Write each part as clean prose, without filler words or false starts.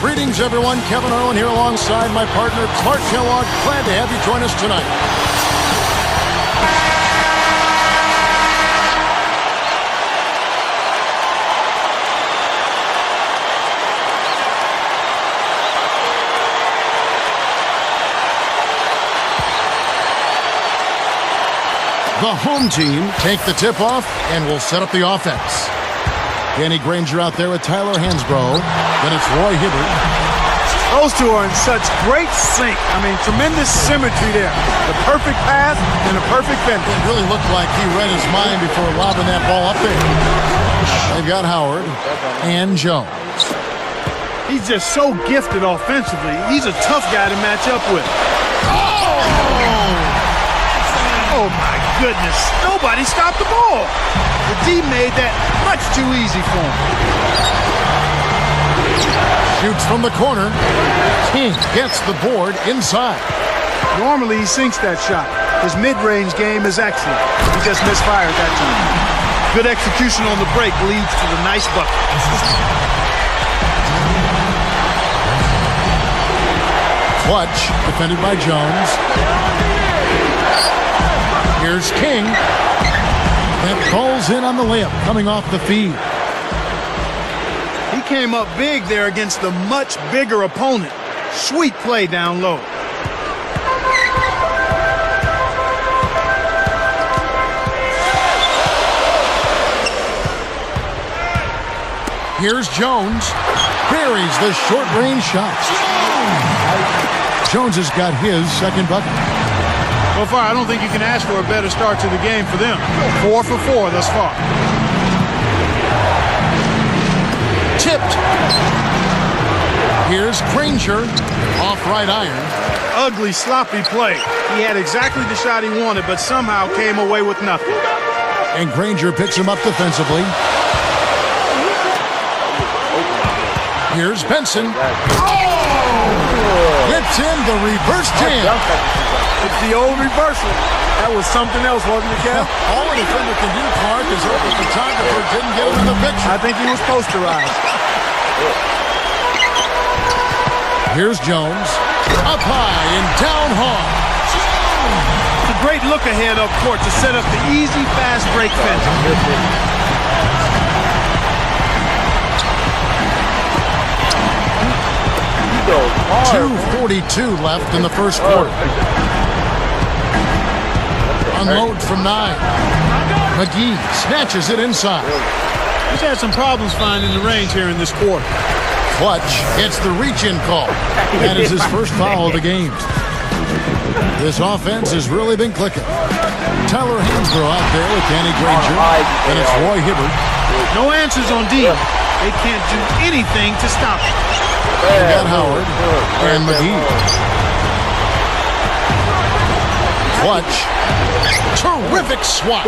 Greetings, everyone. Kevin Harlan here alongside my partner, Clark Kellogg. Glad to have you join us tonight. The home team take the tip-off and will set up the offense. Danny Granger out there with Tyler Hansbrough. Then it's Roy Hibbert. Those two are in such great sync. I mean, tremendous symmetry there. The perfect pass and a perfect finish. It really looked like he read his mind before lobbing that ball up there. They've got Howard and Jones. He's just so gifted offensively. He's a tough guy to match up with. Oh my goodness. Nobody stopped the ball. The D made that much too easy for him. Shoots from the corner. King gets the board inside. Normally he sinks that shot. His mid-range game is excellent. He just misfired that time. Good execution on the break leads to the nice bucket. Clutch, defended by Jones. Here's King. That falls in on the layup, coming off the feed. He came up big there against the much bigger opponent. Sweet play down low. Here's Jones. Buries the short-range shot. Jones has got his second bucket. So far, I don't think you can ask for a better start to the game for them. 4 for 4 thus far. Tipped. Here's Granger. Off right iron. Ugly, sloppy play. He had exactly the shot he wanted, but somehow came away with nothing. And Granger picks him up defensively. Here's Benson. Gets in the reverse jam. It's the old reversal. That was something else, wasn't it, Kev? All the defender can do, Clark, is hope the photographer didn't get him in the picture. I think he was posterized. Here's Jones. Up high and down hard. It's a great look ahead up court to set up the easy, fast break fence. 2:42 left in the first quarter. Unload from 9. McGee snatches it inside. He's had some problems finding the range here in this quarter. Clutch gets the reach-in call. That is his first foul of the game. This offense has really been clicking. Tyler Hansbrough out there with Danny Granger. And it's Roy Hibbert. No answers on D. They can't do anything to stop it. We got Howard and McGee. Clutch. Terrific swat.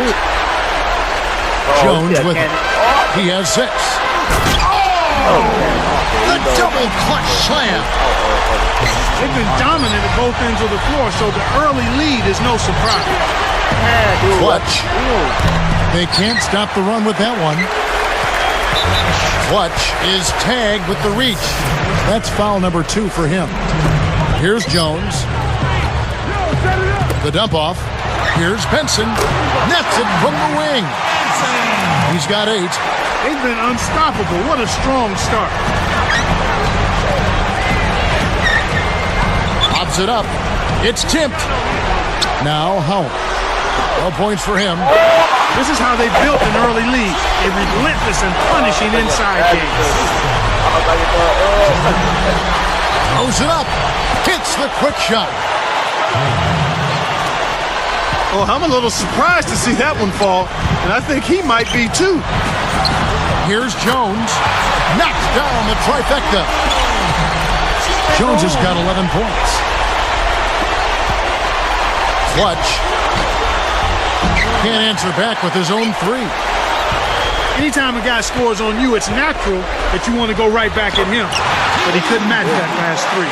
Jones with it. He has 6. The double clutch slam. They've been dominant at both ends of the floor, so the early lead is no surprise. Clutch. They can't stop the run with that one. Clutch is tagged with the reach. That's foul number 2 for him. Here's Jones. The dump off. Here's Benson. Nets it from the wing. He's got 8. They've been unstoppable. What a strong start. Pops it up. It's tipped. Now Howard. No points for him. This is how they built an early lead. A relentless and punishing inside game. Throws it up. Hits the quick shot. Oh, I'm a little surprised to see that one fall, and I think he might be too. Here's Jones. Knocks down the trifecta. Jones has got 11 points. Clutch. Can't answer back with his own 3. Anytime a guy scores on you, it's natural that you want to go right back at him. But he couldn't match that last 3.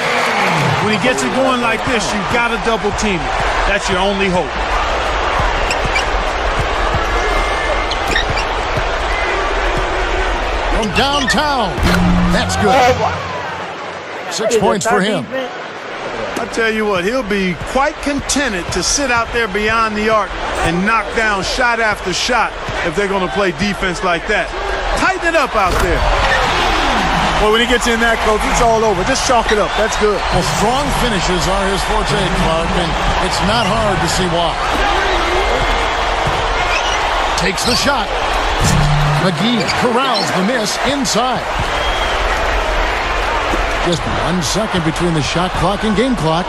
When he gets it going like this, you've got to double team it. That's your only hope. From downtown. That's good. 6 points for him. I tell you what, he'll be quite contented to sit out there beyond the arc and knock down shot after shot if they're going to play defense like that. Tighten it up out there. Well, when he gets in that, coach, it's all over. Just chalk it up. That's good. Well, strong finishes are his forte, Clark, and it's not hard to see why. Takes the shot. McGee corrals the miss inside. Just 1 second between the shot clock and game clock.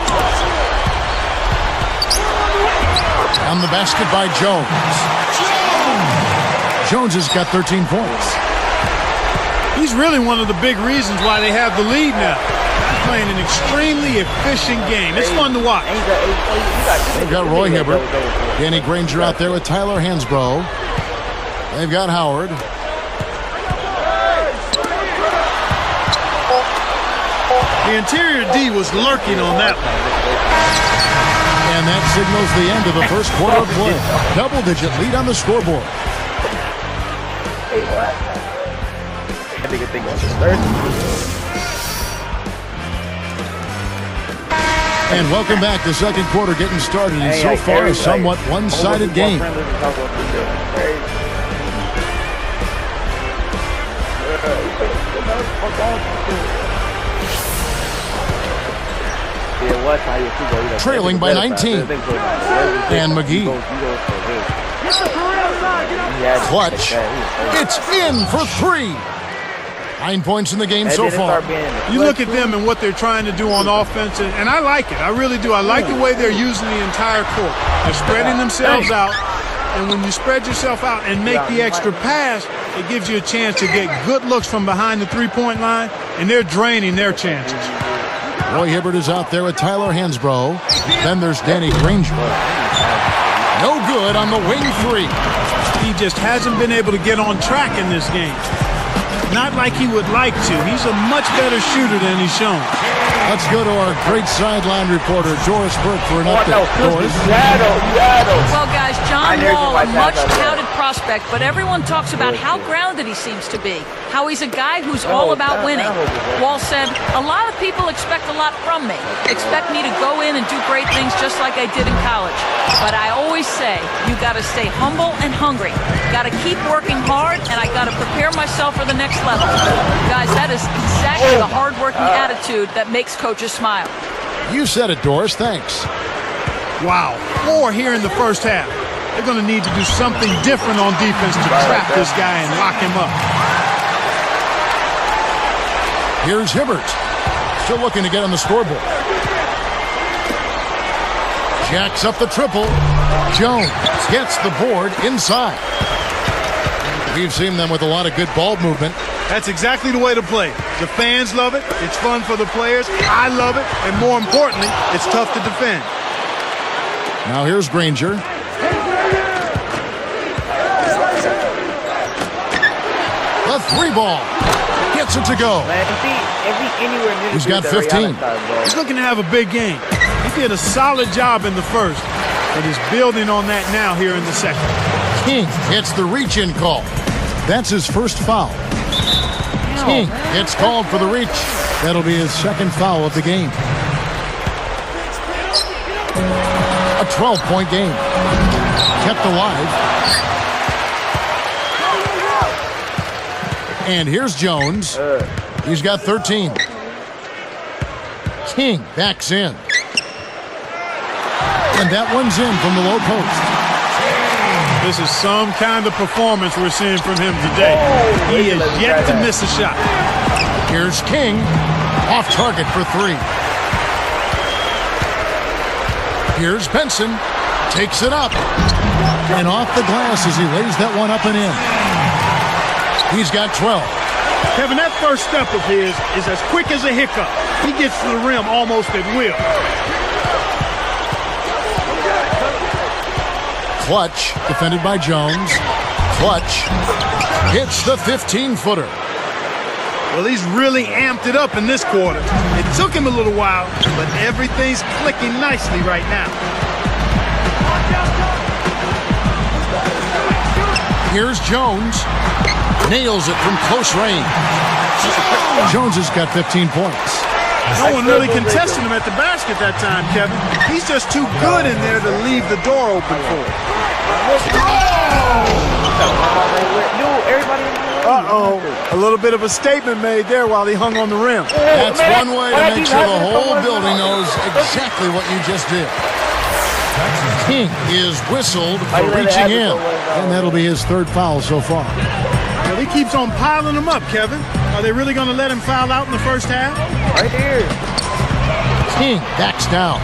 On the basket by Jones. Jones has got 13 points. He's really one of the big reasons why they have the lead now. He's playing an extremely efficient game. It's fun to watch. They've got Roy Hibbert. Danny Granger out there with Tyler Hansbrough. They've got Howard. The interior D was lurking on that one. And that signals the end of the first quarter of play. Double-digit lead on the scoreboard. And welcome back to second quarter getting started. And so far a somewhat one-sided game. Trailing by 19. And McGee. Clutch. It's in for 3. 9 points in the game so far. You look at them and what they're trying to do on offense, and I like it. I really do. I like the way they're using the entire court. They're spreading themselves out, and when you spread yourself out and make the extra pass, it gives you a chance to get good looks from behind the three-point line, and they're draining their chances. Roy Hibbert is out there with Tyler Hansbrough. Then there's Danny Granger. No good on the wing 3. He just hasn't been able to get on track in this game. Not like he would like to. He's a much better shooter than he's shown. Let's go to our great sideline reporter, Doris Burke, for an update. Doris? Well, guys, John Wall, a much-touted prospect, but everyone talks about how grounded he seems to be, how he's a guy who's all about winning. Wall said, a lot of people expect a lot from me, expect me to go in and do great things just like I did in college. But I always say, you got to stay humble and hungry. Got to keep working hard, and I got to prepare myself for the next level. Guys, that is exactly the hard-working attitude that makes coaches smile. You said it, Doris. Thanks. Wow. 4 here in the first half. They're going to need to do something different on defense to trap this guy and lock him up. Here's Hibbert. Still looking to get on the scoreboard. Jacks up the triple. Jones gets the board inside. We've seen them with a lot of good ball movement. That's exactly the way to play. The fans love it. It's fun for the players. I love it. And more importantly, it's tough to defend. Now here's Granger. The 3 ball. Gets it to go. He's got 15. He's looking to have a big game. He did a solid job in the first, but he's building on that now here in the second. King gets the reach-in call. That's his first foul. King gets called for the reach. That'll be his second foul of the game. A 12-point game. Kept alive. And here's Jones. He's got 13. King backs in. And that one's in from the low post. This is some kind of performance we're seeing from him today. He is yet to miss a shot. Here's King. Off target for 3. Here's Benson. Takes it up. And off the glass as he lays that one up and in. He's got 12. Kevin, that first step of his is as quick as a hiccup. He gets to the rim almost at will. Clutch, defended by Jones. Clutch hits the 15-footer. Well, he's really amped it up in this quarter. It took him a little while, but everything's clicking nicely right now. Here's Jones. Nails it from close range. Jones has got 15 points. No one really contested him at the basket that time, Kevin. He's just too good in there to leave the door open for him. Uh-oh. A little bit of a statement made there while he hung on the rim. That's one way to make sure the whole building knows exactly what you just did. King is whistled for reaching in, and that'll be his third foul so far. Well, he keeps on piling them up, Kevin. Are they really going to let him foul out in the first half? Right here. King backs down.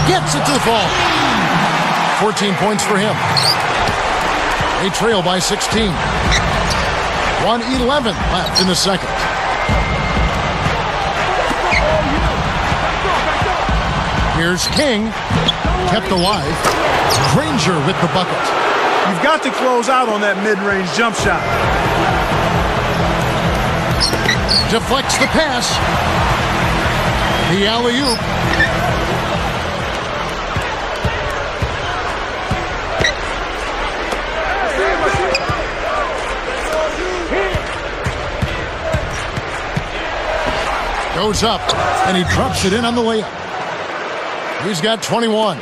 Gets it to the ball. 14 points for him. They trail by 16. 1:11 left in the second. Here's King. Kept alive. Granger with the bucket. You've got to close out on that mid-range jump shot. Deflects the pass. The alley-oop. Goes up, and he drops it in on the layup. He's got 21.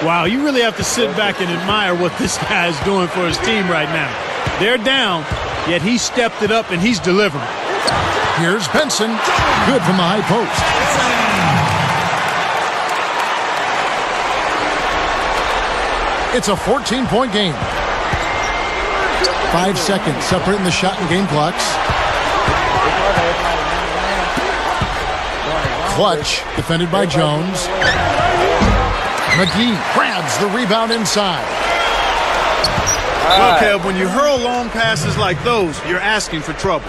Wow, you really have to sit back and admire what this guy is doing for his team right now. They're down, yet he stepped it up and he's delivering. Here's Benson. Good from the high post. It's a 14-point game. 5 seconds separating the shot and game clocks. Clutch, defended by Jones. McGee grabs the rebound inside. Well, Kev, when you hurl long passes like those, you're asking for trouble.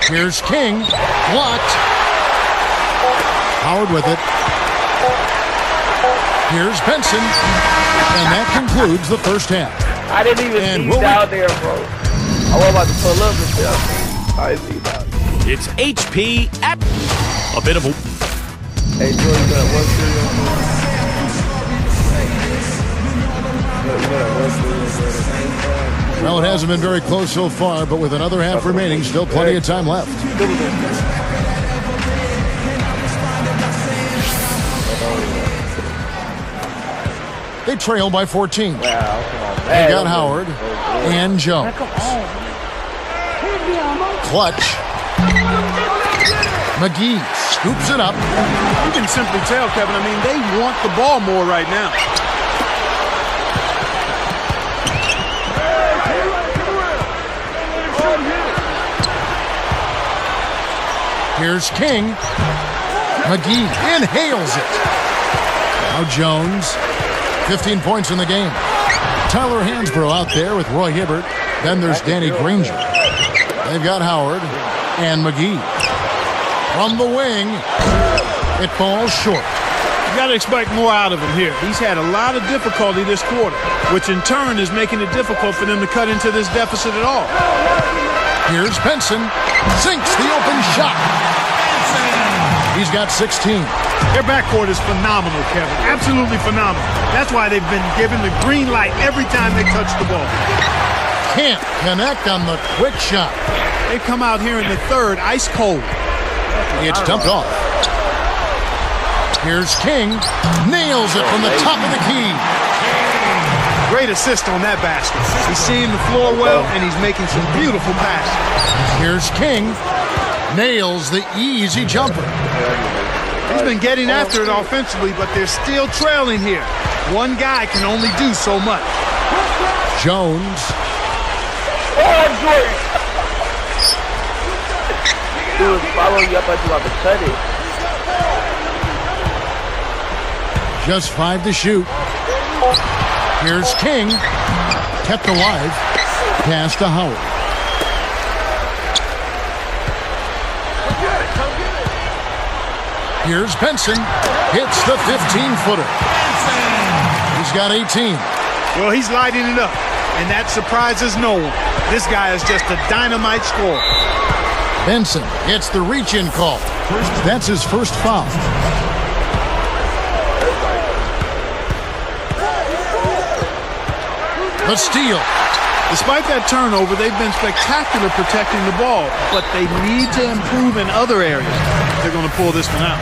Here's King. Blocked. Howard with it. Here's Benson. And that concludes the first half. I didn't even see you down there, bro. I was about to pull up and stuff. I didn't see you down there. It's HP at a bit of a... Hey, Joe, you got one through. Well, it hasn't been very close so far, but with another half remaining, still plenty of time left. They trail by 14. Wow, come on, man. They got Howard and Jones. Clutch. McGee scoops it up. You can simply tell, Kevin, I mean, they want the ball more right now. Here's King. McGee inhales it. Now Jones. 15 points in the game. Tyler Hansbrough out there with Roy Hibbert. Then there's Danny Granger. They've got Howard and McGee. From the wing, it falls short. You got to expect more out of him here. He's had a lot of difficulty this quarter, which in turn is making it difficult for them to cut into this deficit at all. Here's Benson. Sinks the open shot. He's got 16. Their backcourt is phenomenal, Kevin. Absolutely phenomenal. That's why they've been given the green light every time they touch the ball. Can't connect on the quick shot. They've come out here in the third ice cold. It's dumped off. Here's King. Nails it from the top of the key. Great assist on that basket. He's seeing the floor well, and he's making some beautiful passes. Here's King. Nails the easy jumper. He's been getting after it offensively, but they're still trailing here. One guy can only do so much. Jones. Oh, Jordan! Dude, following you up like you want to cut it. Just 5 to shoot. Here's King. Kept alive. Pass to Howard. Here's Benson. Hits the 15-footer. He's got 18. Well, he's lighting it up, and that surprises no one. This guy is just a dynamite scorer. Benson gets the reach-in call. That's his first foul. The steal. Despite that turnover, they've been spectacular protecting the ball, but they need to improve in other areas. They're going to pull this one out.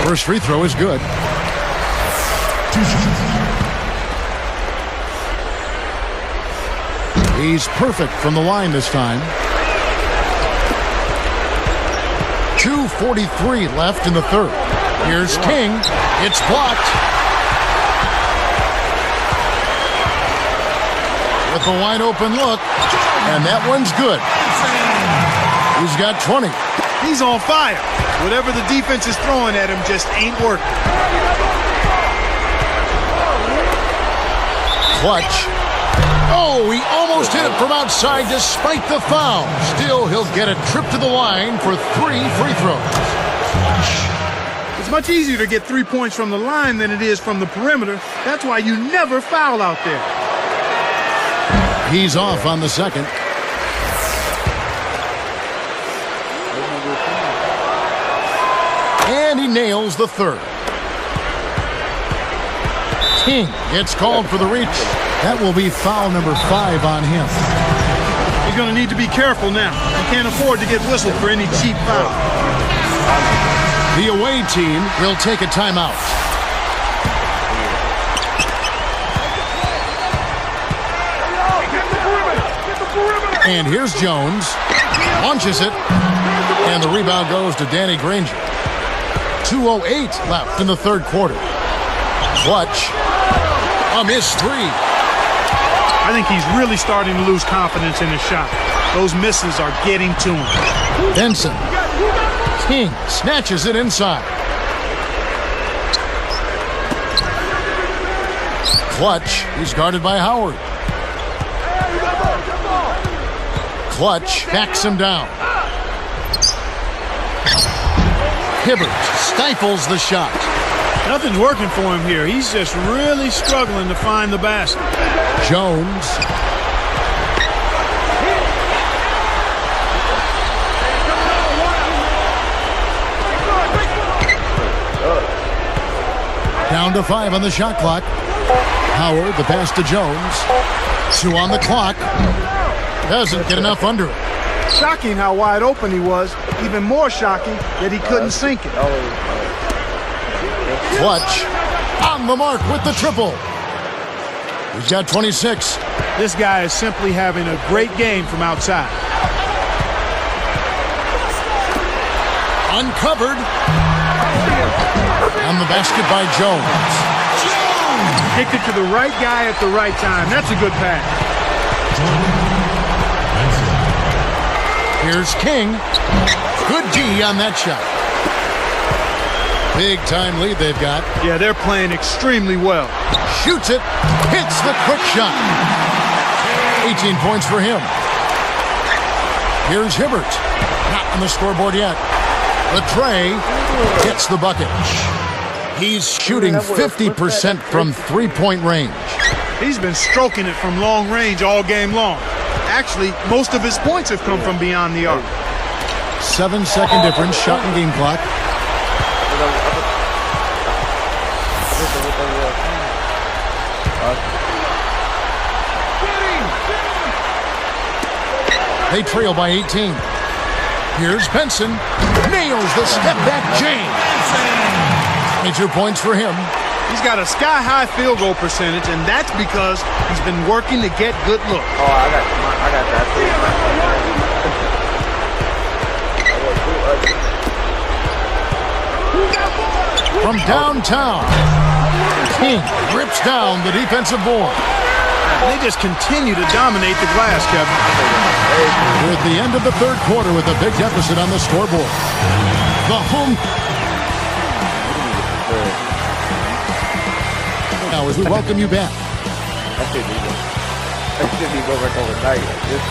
First free throw is good. He's perfect from the line this time. 2:43 left in the third. Here's King. It's blocked. With a wide open look, and that one's good. He's got 20. He's on fire. Whatever the defense is throwing at him just ain't working. Clutch. Oh, he almost hit it from outside despite the foul. Still, he'll get a trip to the line for 3 free throws. It's much easier to get 3 points from the line than it is from the perimeter. That's why you never foul out there. He's off on the second. And he nails the third. King gets called for the reach. That will be foul number 5 on him. He's going to need to be careful now. He can't afford to get whistled for any cheap foul. The away team will take a timeout. And here's Jones. Launches it. And the rebound goes to Danny Granger. 2:08 left in the third quarter. Clutch. A missed three. I think he's really starting to lose confidence in his shot. Those misses are getting to him. Benson. King snatches it inside. Clutch. He's guarded by Howard. Clutch backs him down. Hibbert stifles the shot. Nothing's working for him here. He's just really struggling to find the basket. Jones. Down to 5 on the shot clock. Howard, the pass to Jones. 2 on the clock. Doesn't get enough under it. Shocking how wide open he was. Even more shocking that he couldn't sink it. Clutch on the mark with the triple. He's got 26. This guy is simply having a great game from outside. Uncovered. On the basket by Jones. Kicked it to the right guy at the right time. That's a good pass. Here's King. Good D on that shot. Big time lead they've got. Yeah, they're playing extremely well. Shoots it. Hits the quick shot. 18 points for him. Here's Hibbert. Not on the scoreboard yet. Latrey gets the bucket. He's shooting 50% from three-point range. He's been stroking it from long range all game long. Actually, most of his points have come from beyond the arc. 7-second difference, shot and game clock. They trail by 18. Here's Benson. Nails the step-back James. 22 points for him. He's got a sky-high field goal percentage, and that's because he's been working to get good looks. Oh, I got that too. From downtown, King rips down the defensive board. They just continue to dominate the glass, Kevin. We're at the end of the third quarter with a big deficit on the scoreboard. The home. Now, as we welcome you back. That should be over overnight like this.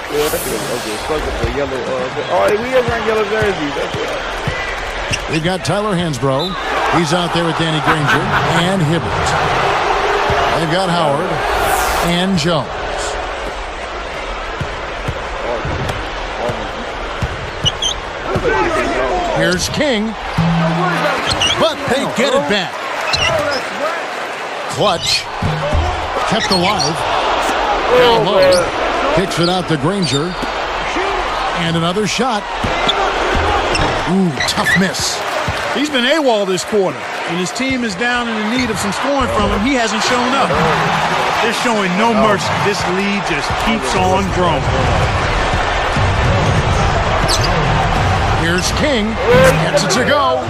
Yeah, that's good. Okay, plug up the yellow. Oh, we are wearing yellow jerseys. That's it. We've got Tyler Hansbrough. He's out there with Danny Granger and Hibbert. They've got Howard and Jones. Here's King. But they get it back. Clutch. Kept alive. Down low. Kicks it out to Granger. And another shot. Ooh, tough miss. He's been AWOL this quarter. When his team is down and in need of some scoring from him, he hasn't shown up. They're showing no mercy. This lead just keeps on growing. Here's King. Gets it to go.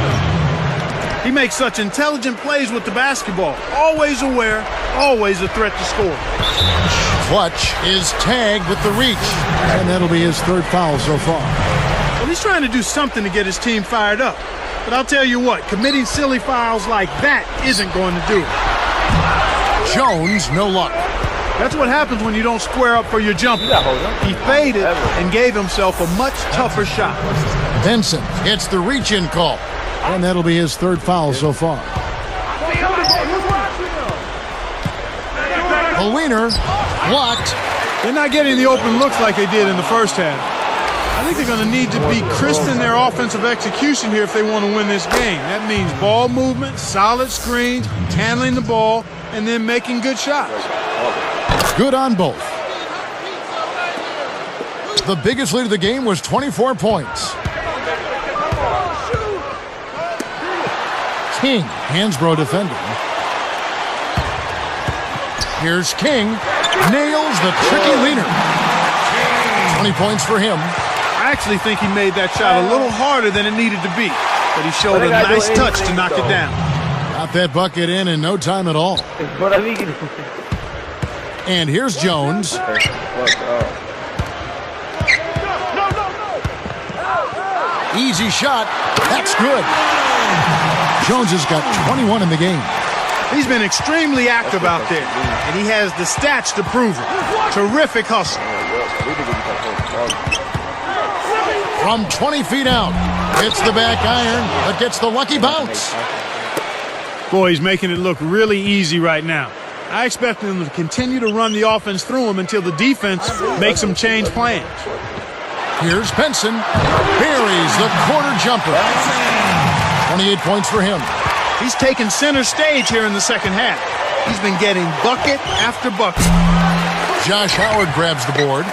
He makes such intelligent plays with the basketball. Always aware, always a threat to score. Clutch is tagged with the reach. And that'll be his third foul so far. Well, he's trying to do something to get his team fired up. But I'll tell you what, committing silly fouls like that isn't going to do it. Jones, no luck. That's what happens when you don't square up for your jumper. He faded and gave himself a much tougher shot. Benson gets the reach-in call. And that'll be his third foul so far. A wiener blocked. They're not getting the open looks like they did in the first half. I think they're going to need to be crisp in their offensive execution here if they want to win this game. That means ball movement, solid screens, handling the ball, and then making good shots. Good on both. The biggest lead of the game was 24 points. King, Hansbrough defending. Here's King. Nails the tricky leaner. 20 points for him. I actually think he made that shot a little harder than it needed to be, but he showed a nice touch to knock it down. Got that bucket in no time at all. And here's Jones. Easy shot. That's good. Jones has got 21 in the game. He's been extremely active out there, and he has the stats to prove it. Terrific hustle. From 20 feet out, hits the back iron, but gets the lucky bounce. Boy, he's making it look really easy right now. I expect him to continue to run the offense through him until the defense makes him change plans. Here's Benson. Buries the corner jumper. 28 points for him. He's taken center stage here in the second half. He's been getting bucket after bucket. Josh Howard grabs the board.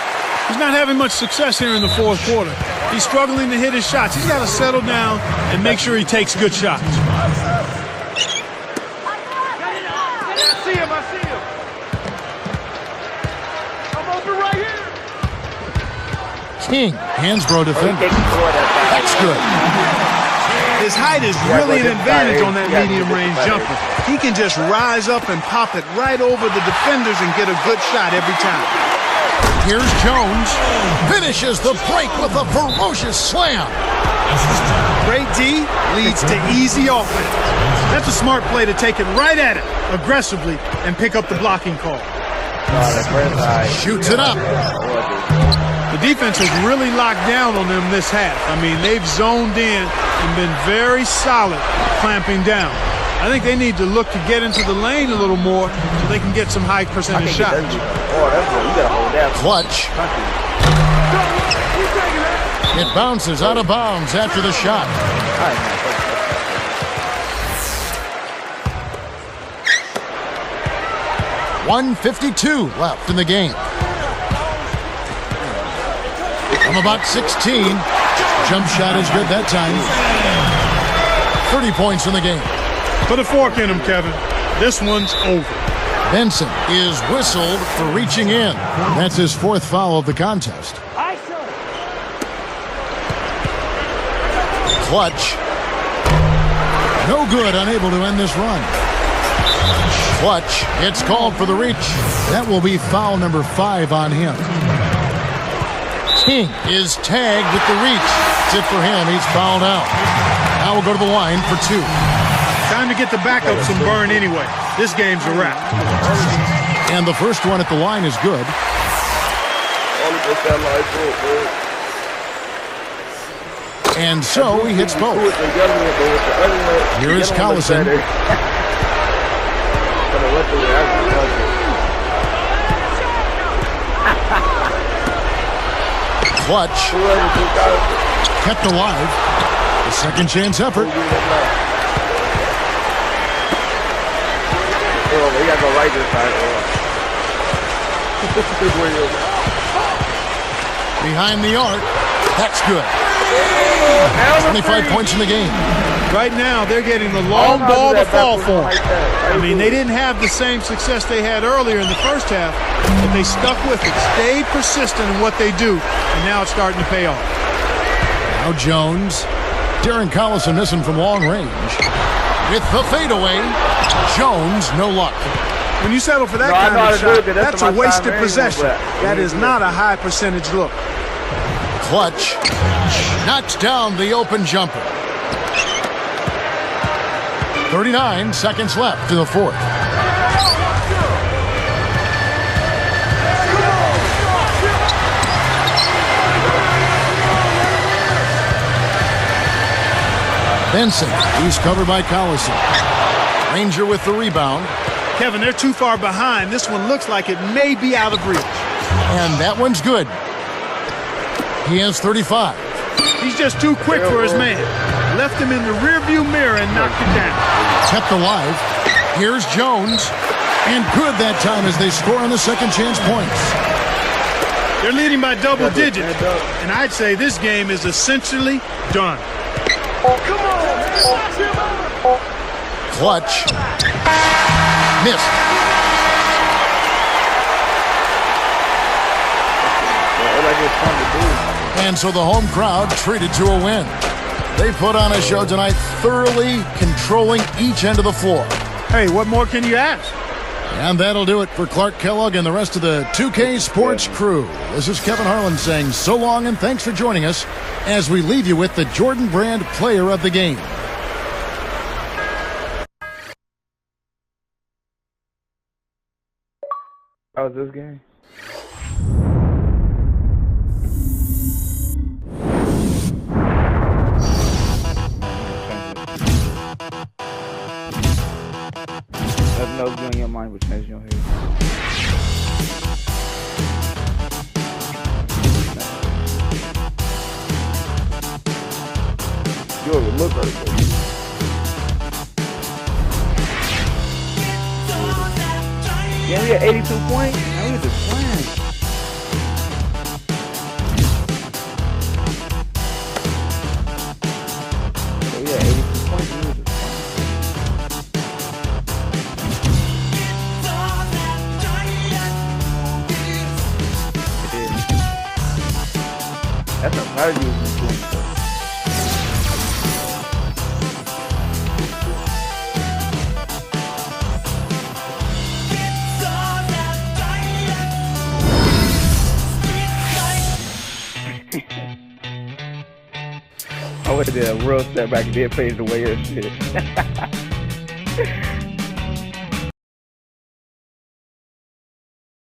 He's not having much success here in the fourth quarter. He's struggling to hit his shots. He's got to settle down and make sure he takes good shots. I see him. I'm open right here. King, Hansbrough defending. That's good. His height is really an advantage on that medium-range jumper. He can just rise up and pop it right over the defenders and get a good shot every time. Here's Jones. Finishes the break with a ferocious slam. Great D leads to easy offense. That's a smart play to take it right at it aggressively and pick up the blocking call. Shoots it up. The defense has really locked down on them this half. I mean, they've zoned in and been very solid clamping down. I think they need to look to get into the lane a little more so they can get some high percentage shots. Clutch. It bounces out of bounds after the shot. 1:52 left in the game. From about 16, jump shot is good that time. 30 points in the game. Put a fork in him, Kevin. This one's over. Benson is whistled for reaching in. That's his fourth foul of the contest. Clutch. No good, unable to end this run. Clutch gets called for the reach. That will be foul number 5 on him. King is tagged with the reach. That's it for him. He's fouled out. Now we'll go to the line for 2. Time to get the backup some burn anyway. This game's a wrap. And the first one at the line is good. And so he hits both. Here is Collison. Clutch. kept alive. A second chance effort. Oh, we gotta go right this time. Behind the arc. That's good. 25 points in the game. Right now, they're getting the long ball to fall for them. I mean, they didn't have the same success they had earlier in the first half, but they stuck with it, stayed persistent in what they do, and now it's starting to pay off. Now Jones. Darren Collison missing from long range. With the fadeaway, Jones, no luck. When you settle for that kind of shot, that's a wasted possession. That is not a high percentage look. Clutch knocks down the open jumper. 39 seconds left to the fourth. Benson, he's covered by Collison. Ranger with the rebound. Kevin, they're too far behind. This one looks like it may be out of reach. And that one's good. He has 35. He's just too quick for his man. Left him in the rearview mirror and knocked it down. Kept alive. Here's Jones. And good that time as they score on the second chance points. They're leading by double digits. And I'd say this game is essentially done. Clutch. Missed. And so the home crowd treated to a win. They put on a show tonight, thoroughly controlling each end of the floor. Hey, what more can you ask? And that'll do it for Clark Kellogg and the rest of the 2K Sports crew. This is Kevin Harlan saying so long and thanks for joining us as we leave you with the Jordan Brand Player of the Game. How was this game? Nothing else be on your mind, but change your head. You already look right. Yeah, we had 82 points. Now we just playing. Yeah, we had 82 points. And we was just playing. That's a hard use doing stuff. I went to a real step back and did page the way of shit.